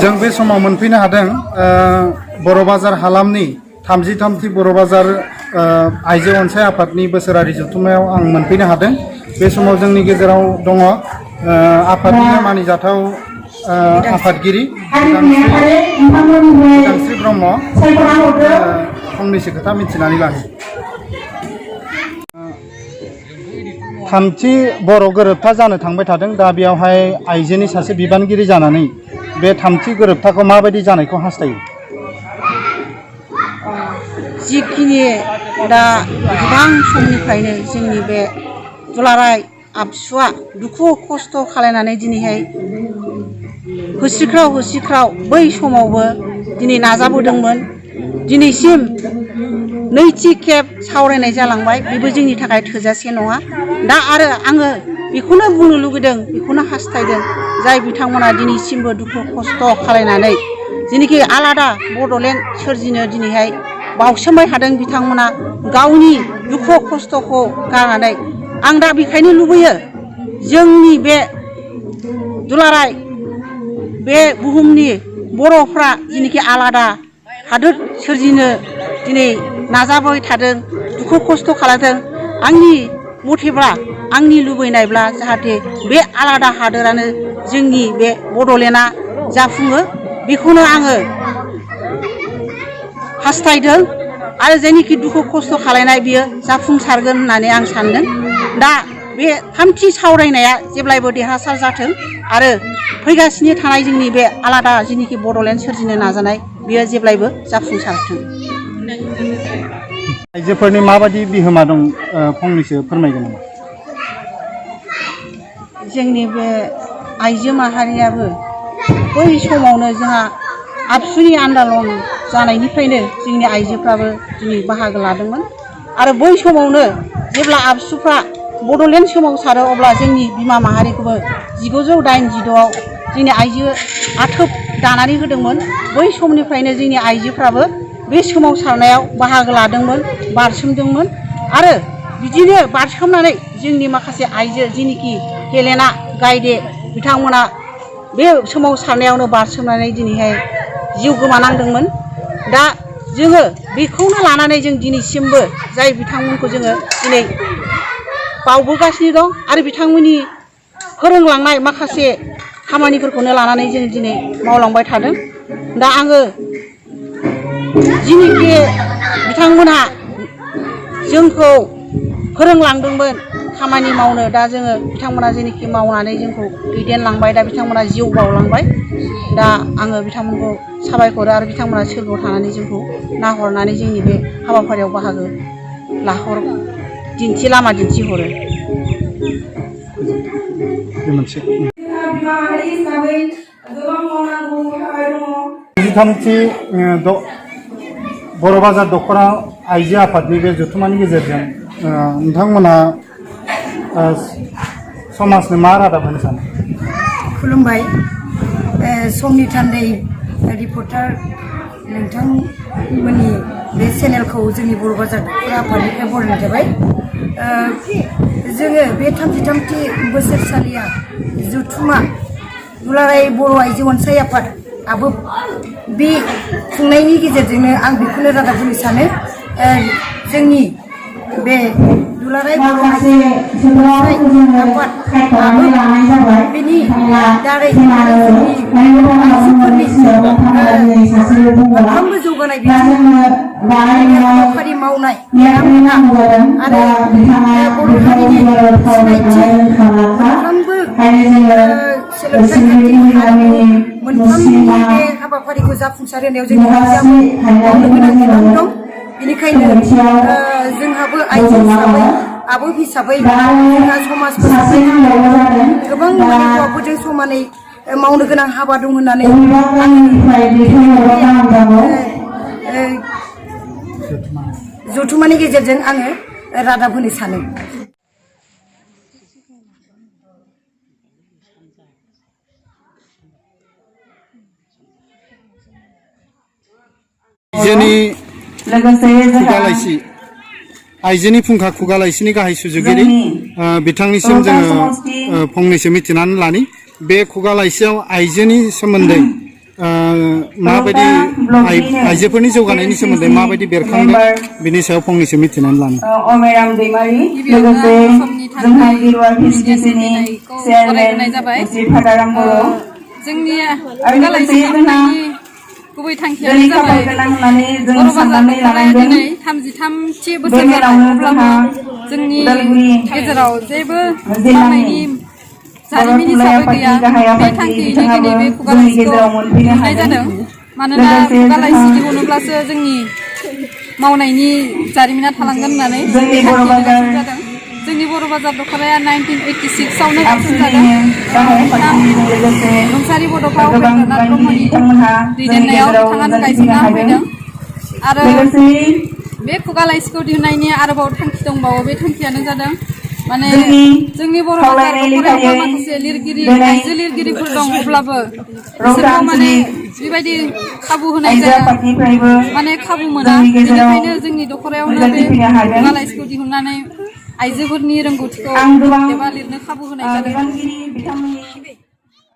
जों बे समाव मोनफैनो हादों बर' बाजार हालामनि 33थि बर' बाजार आइजो अनसाय आफादनि बोसोरारि जथुम्मायाव आं मोनफैनो हादों। बे समाव जोंनि गेजेराव दङ आफादनिनो मानिजाथाव आफादगिरि उदांस्रि ब्रह्म फंनैसो खोथा मिथिनानै लानो। थामथि बर' गोरोबथा जानो थांबाय थादों। दा बेयावहाय आइजोनि सासे बिबानगिरि जानानै बे थामथि गोरोबथाखौ माबायदि जानायखौ हास्थायो? जिखिनि दा गोबां समनिफ्रायनो जोंनि बे दुलाराय आबसुआ दुखु खस्थ' खालायनानै दिनैहाय होसिख्राव बै समावबो दिनै नाजाबोदोंमोन। दिनैसिम नैथि खेब सावरायनाय जालांबाय, बेबो जोंनि थाखाय थोजासे नङा। दा आरो आङो बेखौनो बुंनो लुगैदों, बेखौनो हास्थायदों, जाय बिथांमोना दिनैसिमबो दुखु खस्थ' खालायनानै जेनोखि आलादा बड'लेण्ड सोरजिनो दिनैहाय बावसोमबाय थादों, बिथांमोना गावनि दुखु खस्थ'खौ गारनानै। आं दा बेखायनो लुबैयो जोंनि बे दुलाराय बे बुहुमनि बर'फ्रा जेनोखि आलादा हादोर सोरजिनो दिनै नाजाबाय थादों, दुखु खस्थ' खालामदों। आंनि मथेब्ला, आंनि लुबैनायब्ला जाहाथे बे आलादा हादोरानो जोंनि बे बड'लेण्डआ जाफुङो, बेखौनो आङो हास्थायदों। आरो जेनोखि दुखु खस्थ' खालायनाय बियो जाफुंसारगोन होननानै आं सानदों। दा बे थामथि सावरायनाया जेब्लायबो देरहासार जाथों आरो फैगासिनो थानाय जोंनि बे आलादा जेनोखि बड'लेण्ड सोरजिनो नाजानाय बियो जेब्लायबो जाफुंसारथों। आइजोफोरनि माबायदि बिहोमा दं फंनैसो फोरमायगोन नामा? जोंनि बे आइजो माहारियाबो बै समावनो जोंहा आबसुनि आन्दालन जानायनिफ्रायनो जोंनि आइजोफ्राबो दिनै बाहागो लादोंमोन। आरो बै समावनो जेब्ला आबसुफ्रा बड'लेण्ड सोमावसारो, अब्ला जोंनि बिमा माहारिखौबो 1986आव जोंनि आइजो आथोब दानानै होदोंमोन। बै समनिफ्रायनो जोंनि आइजोफ्राबो बे सोमावसारनायाव बाहागो लादोंमोन, बारसोमदोंमोन। आरो बिदिनो बारसोमनानै जोंनि माखासे आइजो जेनोखि हेलेना गायदे बिथांमोना बे सोमावसारनायावनो बारसोमनानै दिनैहाय जिउ गोमानांदोंमोन। दा जोङो बेखौनो लानानै जों दिनैसिमबो जाय बिथांमोनखौ जोङो दिनै बावबोगासिनो दं आरो बिथांमोननि फोरोंलांनाय माखासे खामानिफोरखौनो लानानै जों दिनै मावलांबाय थादों। दा आङो जेनोखि बिथांमोनहा जोंखौ फोरोंलांदोंमोन खामानि मावनो, दा जोङो बिथांमोना जेनोखि मावनानै जोंखौ दैदेनलांबाय, दा बिथांमोना जिउ बावलांबाय। दा आङो बिथांमोनखौ साबायखर आरो बिथांमोना सोरगोआव थानानै जोंखौ नाहरनानै जोंनि बे हाबाफारियाव बाहागो लामा दिन्थिहरो। थामथि बर' बाजार दख'रा आइजो आफादनि बे जथुम्मानि गेजेरजों नोंथांमोना समाजनो मा रादाब होनो सानो? खुलुमबाय। समनि थान्दै रिपर्टार नोंथांमोननि बे चेनेलखौ जोंनि बर' बाजार दख'रा आफादनिफ्राय बरायनाय थाबाय। जोङो बे 33थि बोसोरसालिया जथुम्मा दुलाराय बर' आइजो अनसाय आफादाबो बे खुंनायनि गेजेरजोंनो आं बेखौनो रादाब होनो सानो, जोंनि बे दुलाराय बर' आइजो अनसाय आफादाबो बेनि दारै आरो जोंनि आइजोफोरनि मोनफ्रोमबो जौगानाय बिथिङाव हाबाफारि मावनाय आरो बर' हारिनि सिनायथि मोनफ्रोमबो सोलोंथाइ खान्थि हारिमु मोनफ्रोमबो बे हाबाफारिखौ जाफुंसार होनायाव जोंनि आइजोआबो मावनो गोनां बिबान दं। बेनिखायनो जोंहाबो आइजो हिसाबै, आबो हिसाबै जोंहा समाज फोसाबनायनि गोबां माने हौवाफोरजों समानै मावनो गोनां हाबा दं होननानै जथुम्मानि गेजेरजों आङो रादाब होनो सानो। आइजोनि फुंखा खुगा लाइसिनि गाहाय सुजुगिरि बिथांनिसिम जोङो फंनैसो मिथिनानै लानि। बे खुगा लाइसियाव आइजोनि सोमोन्दै माबायदि आइजोफोरनि जौगानायनि सोमोन्दै माबायदि बेरखांदों बिनि सायाव फंनैसो मिथिनानै लानो अमेराम दैमारि लोगोसे जोंहा गिरुवा भिसिडिसिनि चेयारमेन श्री फादाराम बर' जोंनि आरो लोगोसे जोंहा गुबै थांखियानो जाबाय होननानै जों बर' साननानै बाजार लानांगोन दिनै 33थि बोसोर बे जाबाय मेलावनो अब्लाबो जोंहा जोंनि उदालगुरि गेजेराव जेबो जिल्लानि मावनायनि जारिमिन हिसाबै गैया बे थांखियैनो दिनै बे खुगा लाइसिखौ दिहुननाय जादों मानोना खुगा लाइसि दिहुनोब्लासो जोंनि मावनायनि जारिमिना थालांगोन होननानै बे थांखियैनो गायसनजादों जोंनि बर' बाजार दख'नाया 1986 आवनो गायसनजादों रुंसारि बड'फा उपेन्द्रनाथ ब्रह्मनि दैदेननायाव बिथाङानो गायसनना होफैदों आरो बे खुगा लाइसिखौ दिहुननायनि आरोबाव थांखि दंबावो बे थांखियानो जादों माने जोंनि बर' बाजार दख'नायावबो माखासे लिरगिरि आइजो लिरगिरिफोर दं अब्लाबो बिसोरखौ माने बेबायदि खाबु होनाय जाया माने खाबु मोना बेनिखायनो जोंनि दख'नायावनो बे खुगा लाइसिखौ दिहुननानै आइजोफोरनि रोंगौथिखौ एबा लिरनो खाबु होनाय जादों